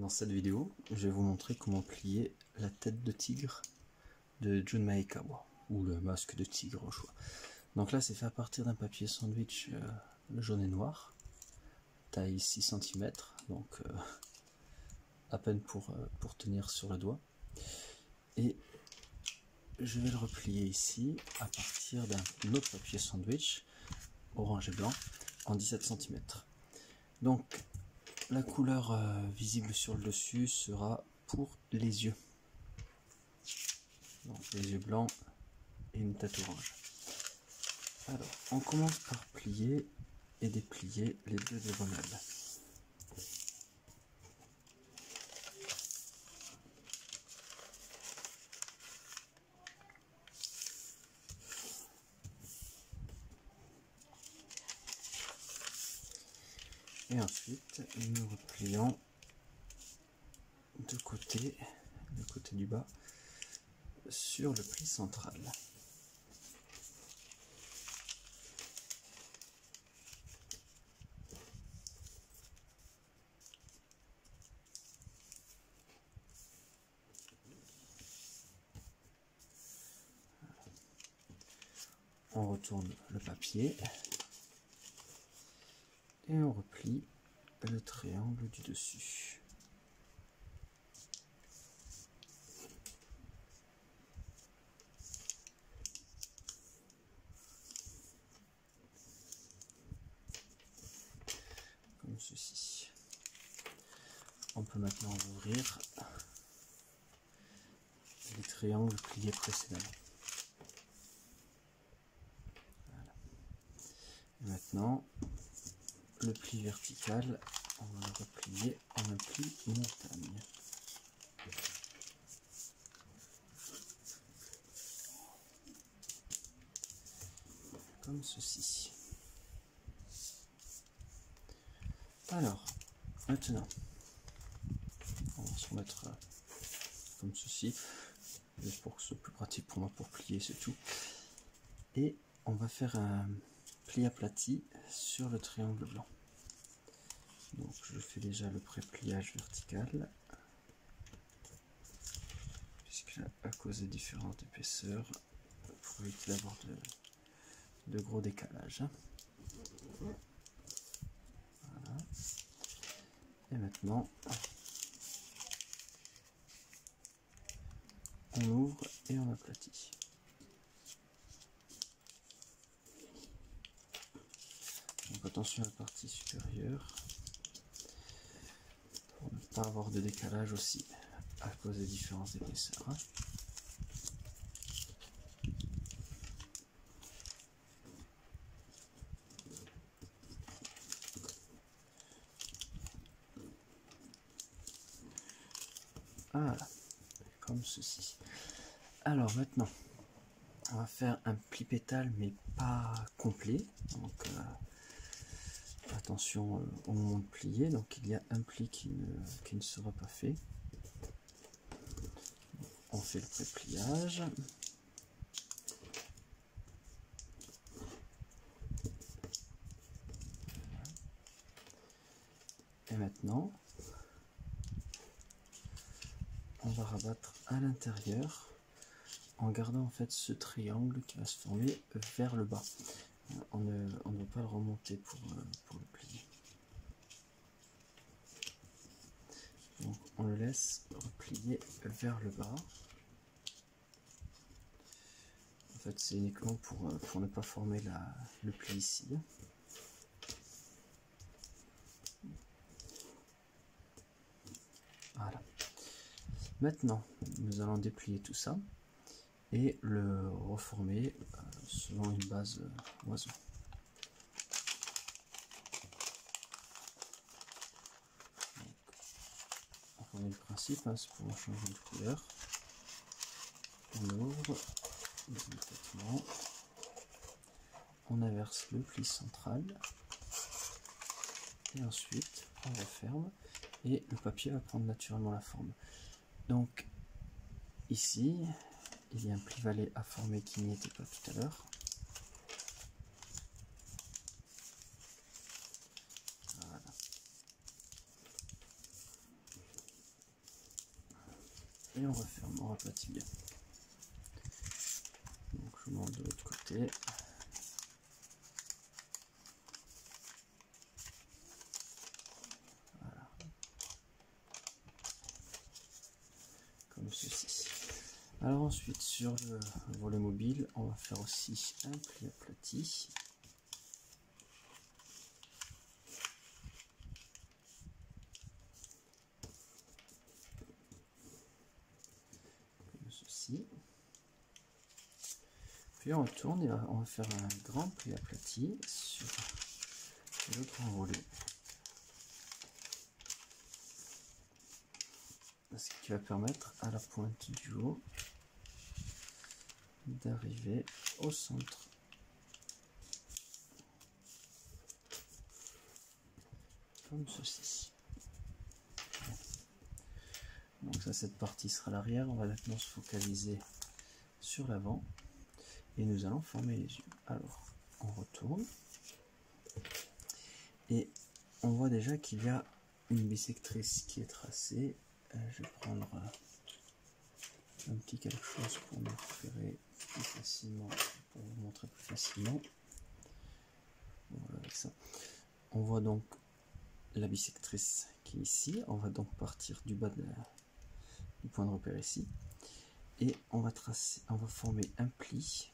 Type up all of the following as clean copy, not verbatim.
Dans cette vidéo, je vais vous montrer comment plier la tête de tigre de Jun Maekawa, ou le masque de tigre au choix. Donc là, c'est fait à partir d'un papier sandwich jaune et noir, taille 6 cm, donc à peine pour tenir sur le doigt. Et je vais le replier ici à partir d'un autre papier sandwich, orange et blanc, en 17 cm. Donc, la couleur visible sur le dessus sera pour les yeux. Donc, les yeux blancs et une tête orange. Alors, on commence par plier et déplier les deux diagonales. Et ensuite, nous replions de côté, le côté du bas, sur le pli central. On retourne le papier et on replie le triangle du dessus. Comme ceci. On peut maintenant ouvrir les triangles pliés précédemment. Voilà. Et maintenant, le pli vertical, on va le replier en un pli montagne. Comme ceci. Alors, maintenant, on va se remettre comme ceci, juste pour que ce soit plus pratique pour moi pour plier, c'est tout. Et on va faire un pli aplati sur le triangle blanc. Donc je fais déjà le pré-pliage vertical, puisque à cause des différentes épaisseurs, pour éviter d'avoir de gros décalages. Voilà. Et maintenant, on ouvre et on aplatit. Donc attention à la partie supérieure, pour ne pas avoir de décalage aussi, à cause des différences d'épaisseur. Voilà, comme ceci. Alors maintenant, on va faire un pli pétale mais pas complet. Donc attention au moment de plier. Donc il y a un pli qui ne sera pas fait. On fait le pré-pliage. Et maintenant, on va rabattre à l'intérieur en gardant en fait ce triangle qui va se former vers le bas. On ne va pas le remonter pour le plier. Donc on le laisse replier vers le bas. En fait c'est uniquement pour ne pas former le pli ici. Voilà. Maintenant, nous allons déplier tout ça et le reformer selon une base oiseau. Donc, on connaît le principe, c'est pour changer de couleur. On ouvre délicatement, on inverse le pli central et ensuite on referme et le papier va prendre naturellement la forme. Donc ici, il y a un pli valet à former qui n'y était pas tout à l'heure. Voilà. et on referme, on aplatit bien. Donc je monte de l'autre côté. Voilà. Comme ceci. Alors ensuite sur le volet mobile, on va faire aussi un pli aplati. Comme ceci. Puis on retourne et on va faire un grand pli aplati sur le grand volet. Ce qui va permettre à la pointe du haut d'arriver au centre. Comme ceci. Donc ça, cette partie sera l'arrière. On va maintenant se focaliser sur l'avant et nous allons former les yeux. Alors, on retourne et on voit déjà qu'il y a une bissectrice qui est tracée. Je vais prendre un petit quelque chose pour me repérer plus facilement, pour vous montrer plus facilement. Voilà, avec ça. On voit donc la bissectrice qui est ici. On va donc partir du bas du point de repère ici et on va tracer, on va former un pli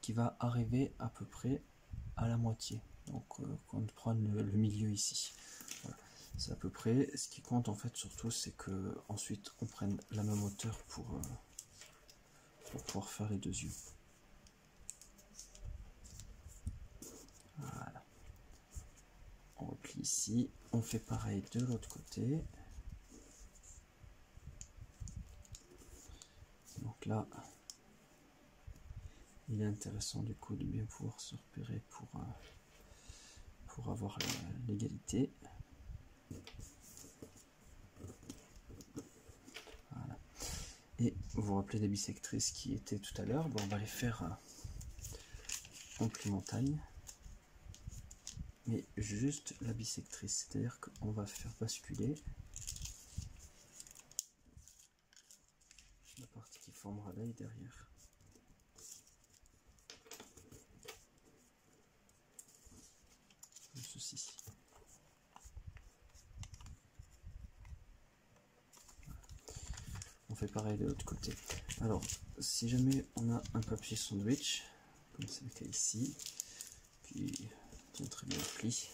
qui va arriver à peu près à la moitié. Donc on prend le milieu ici. Voilà. C'est à peu près ce qui compte en fait surtout, c'est que ensuite on prenne la même hauteur pour pouvoir faire les deux yeux. Voilà. On replie ici, on fait pareil de l'autre côté. Donc là, il est intéressant du coup de bien pouvoir se repérer pour avoir l'égalité. Voilà. Et vous vous rappelez des bissectrices qui étaient tout à l'heure, bon, on va les faire en pli montagne, mais juste la bissectrice, c'est-à-dire qu'on va faire basculer la partie qui formera l'œil derrière. Comme ceci. On fait pareil de l'autre côté. Alors, si jamais on a un papier sandwich, comme c'est le cas ici, qui tient très bien le pli,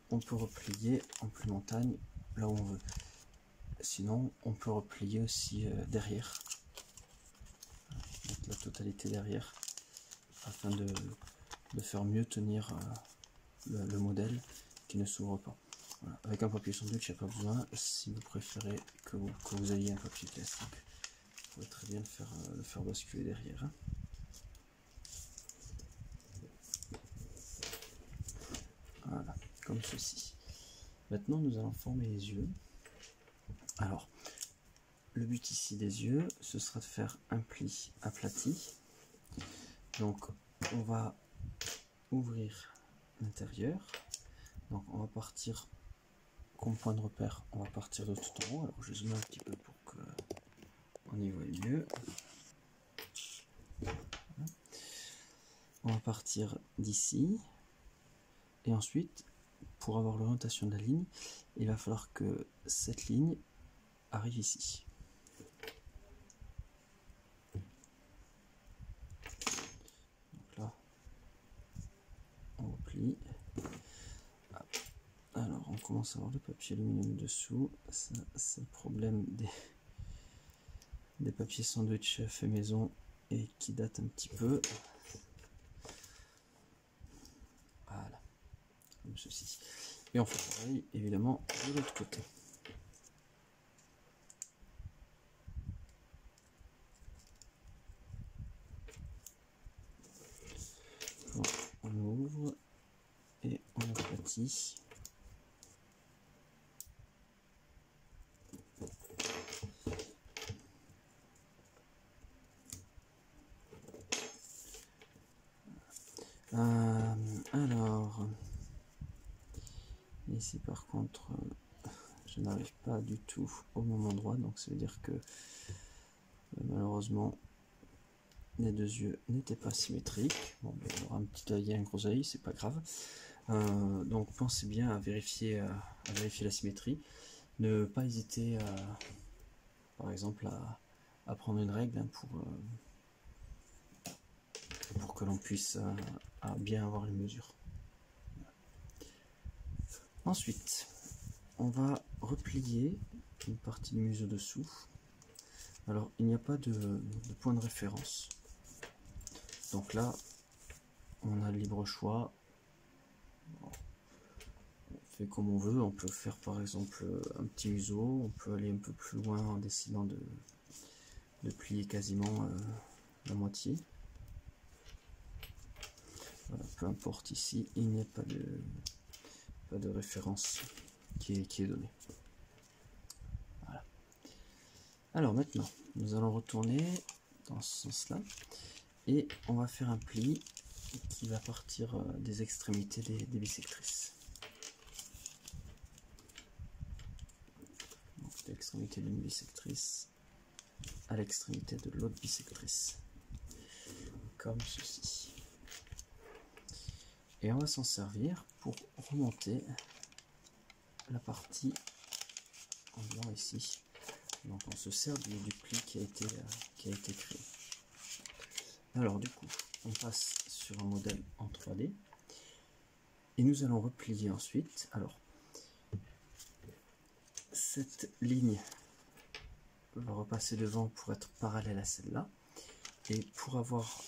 on peut replier en pli montagne là où on veut. Sinon, on peut replier aussi derrière, la totalité derrière, afin de faire mieux tenir le modèle qui ne s'ouvre pas. Voilà. Avec un papier sandwich, il n'y a pas besoin. Si vous préférez que vous ayez un papier plastique, vous pouvez très bien le faire basculer derrière. Hein. Voilà, comme ceci. Maintenant, nous allons former les yeux. Alors, le but ici des yeux, ce sera de faire un pli aplati. Donc, on va ouvrir l'intérieur. Donc, on va partir comme point de repère, on va partir de tout en haut. Alors, je zoome un petit peu pour que on y voit mieux. Voilà. On va partir d'ici. Et ensuite, pour avoir l'orientation de la ligne, il va falloir que cette ligne arrive ici. Donc là, on replie. Alors, on commence à avoir le papier aluminium dessous. Ça, c'est le problème des papiers sandwich fait maison et qui datent un petit peu. Voilà, comme ceci. Et on fait pareil, évidemment, de l'autre côté. Bon, on ouvre et on aplatit. Alors, ici par contre, je n'arrive pas du tout au même endroit, donc ça veut dire que malheureusement les deux yeux n'étaient pas symétriques. Bon, ben, il y aura un petit œil et un gros œil, c'est pas grave. Donc pensez bien à vérifier la symétrie. Ne pas hésiter par exemple à prendre une règle, hein, pour que l'on puisse bien avoir les mesures. Ensuite, on va replier une partie du museau dessous. Alors, il n'y a pas de point de référence. Donc là, on a le libre choix. On fait comme on veut. On peut faire par exemple un petit museau. On peut aller un peu plus loin en décidant de plier quasiment la moitié. Voilà, peu importe, ici, il n'y a pas de référence qui est donnée. Voilà. Alors maintenant, nous allons retourner dans ce sens-là et on va faire un pli qui va partir des extrémités des bissectrices. Donc de l'extrémité d'une bissectrice à l'extrémité de l'autre bissectrice, comme ceci. Et on va s'en servir pour remonter la partie en blanc ici. Donc on se sert du pli qui a été créé. Alors du coup, on passe sur un modèle en 3D et nous allons replier ensuite. Alors cette ligne va repasser devant pour être parallèle à celle-là, et pour avoir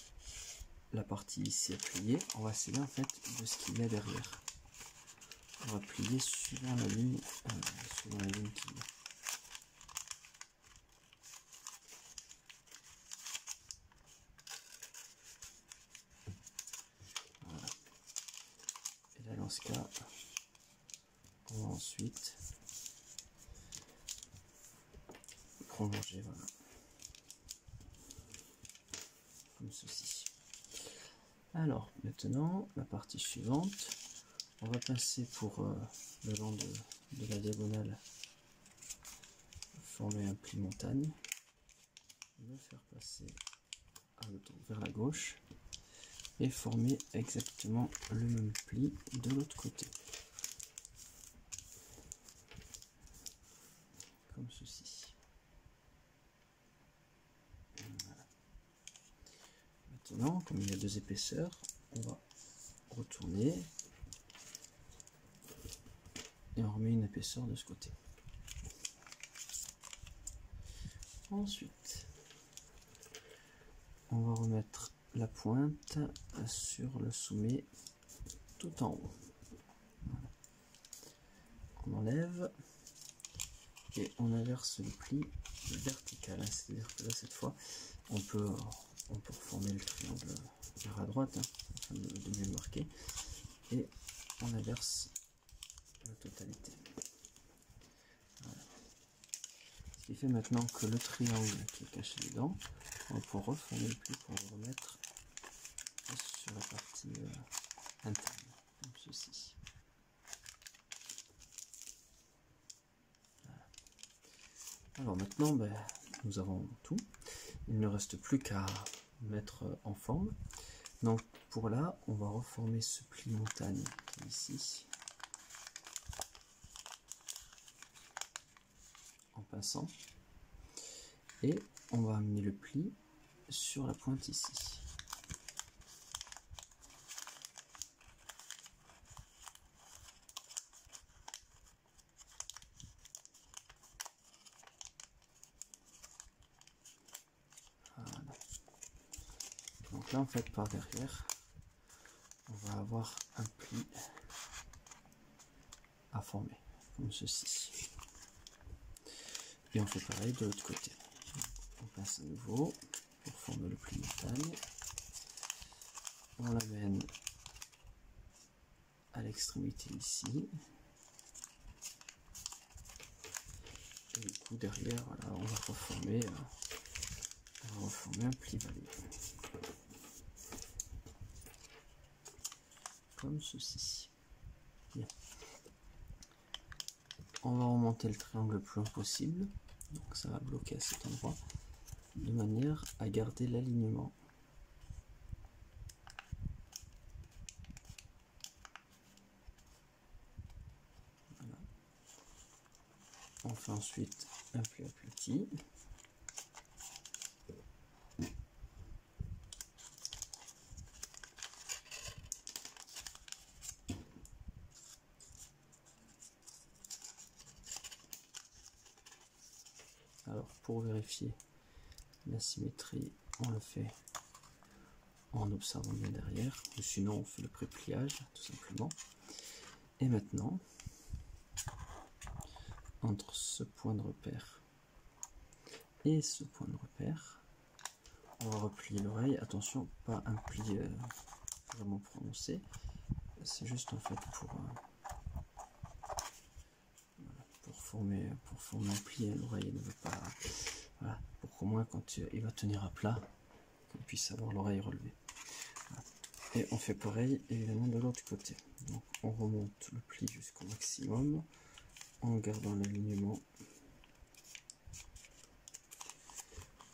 la partie ici à plier, on va essayer en fait de ce qu'il y a derrière. On va plier suivant la ligne qui est. Voilà. Et là dans ce cas, on va ensuite prolonger, voilà, comme ceci. Alors maintenant, la partie suivante, on va passer pour le long de la diagonale, former un pli montagne, le faire passer vers la gauche et former exactement le même pli de l'autre côté, comme ceci. Voilà. Maintenant, comme il y a deux épaisseurs, on va retourner et on remet une épaisseur de ce côté. Ensuite, on va remettre la pointe sur le sommet tout en haut. Voilà. On enlève et on inverse le pli vertical, c'est-à-dire que là cette fois on peut reformer le triangle vers la droite, hein, afin de mieux le marquer, et on inverse la totalité. Voilà. Ce qui fait maintenant que le triangle qui est caché dedans, on va pouvoir reformer le pli pour le remettre sur la partie interne, comme ceci. Voilà. Alors maintenant, nous avons tout. Il ne reste plus qu'à mettre en forme. Donc pour là, on va reformer ce pli montagne qui est ici, en pinçant, et on va amener le pli sur la pointe ici. Voilà. Donc là en fait par derrière, on va avoir un pli à former, comme ceci. Et on fait pareil de l'autre côté. On passe à nouveau pour former le pli montagne. On l'amène à l'extrémité ici. Et du coup derrière, voilà, on va reformer un pli valet. Comme ceci. Bien. on va remonter le triangle le plus loin possible, donc ça va bloquer à cet endroit, de manière à garder l'alignement. Voilà. On fait ensuite un pli aplati. Alors pour vérifier la symétrie, on le fait en observant bien derrière, ou sinon on fait le pré-pliage tout simplement. Et maintenant, entre ce point de repère et ce point de repère, on va replier l'oreille. Attention, pas un pli vraiment prononcé, c'est juste en fait pour former un pli. L'oreille ne veut pas, voilà, pour qu'au moins quand il va tenir à plat, qu'on puisse avoir l'oreille relevée. Voilà. Et on fait pareil évidemment de l'autre côté. Donc on remonte le pli jusqu'au maximum en gardant l'alignement.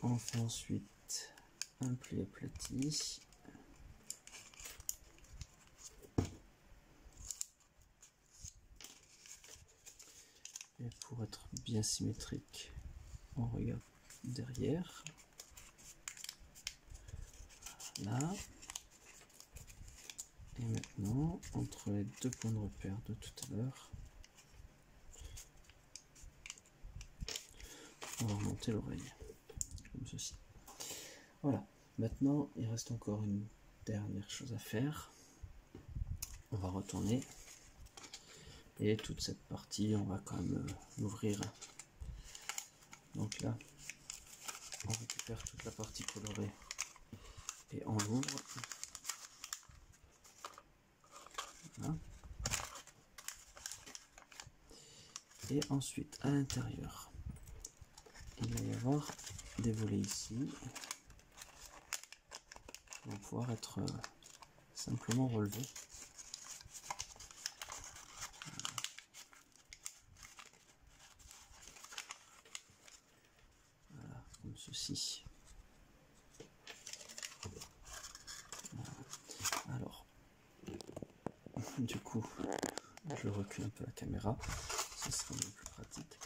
On fait ensuite un pli aplati. Et pour être bien symétrique, on regarde derrière. Là. Et maintenant, entre les deux points de repère de tout à l'heure, on va remonter l'oreille, comme ceci. Voilà. Maintenant, il reste encore une dernière chose à faire. On va retourner. Et toute cette partie, on va quand même l'ouvrir. Donc là, on récupère toute la partie colorée et on l'ouvre. Voilà. Et ensuite, à l'intérieur, il va y avoir des volets ici. Ils vont pouvoir être simplement relevés. Voilà, comme ceci. Voilà. Alors, du coup, je recule un peu la caméra, ce sera bien plus pratique.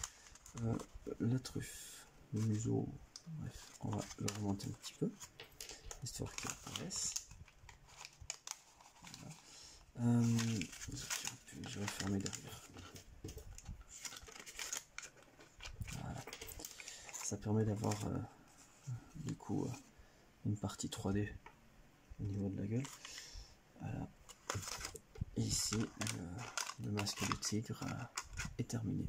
La truffe, le museau, bref, on va le remonter un petit peu, histoire qu'il apparaisse. Voilà. Je vais fermer derrière. Voilà. Ça permet d'avoir du coup une partie 3D au niveau de la gueule. Voilà. Et ici, le masque de tigre est terminé.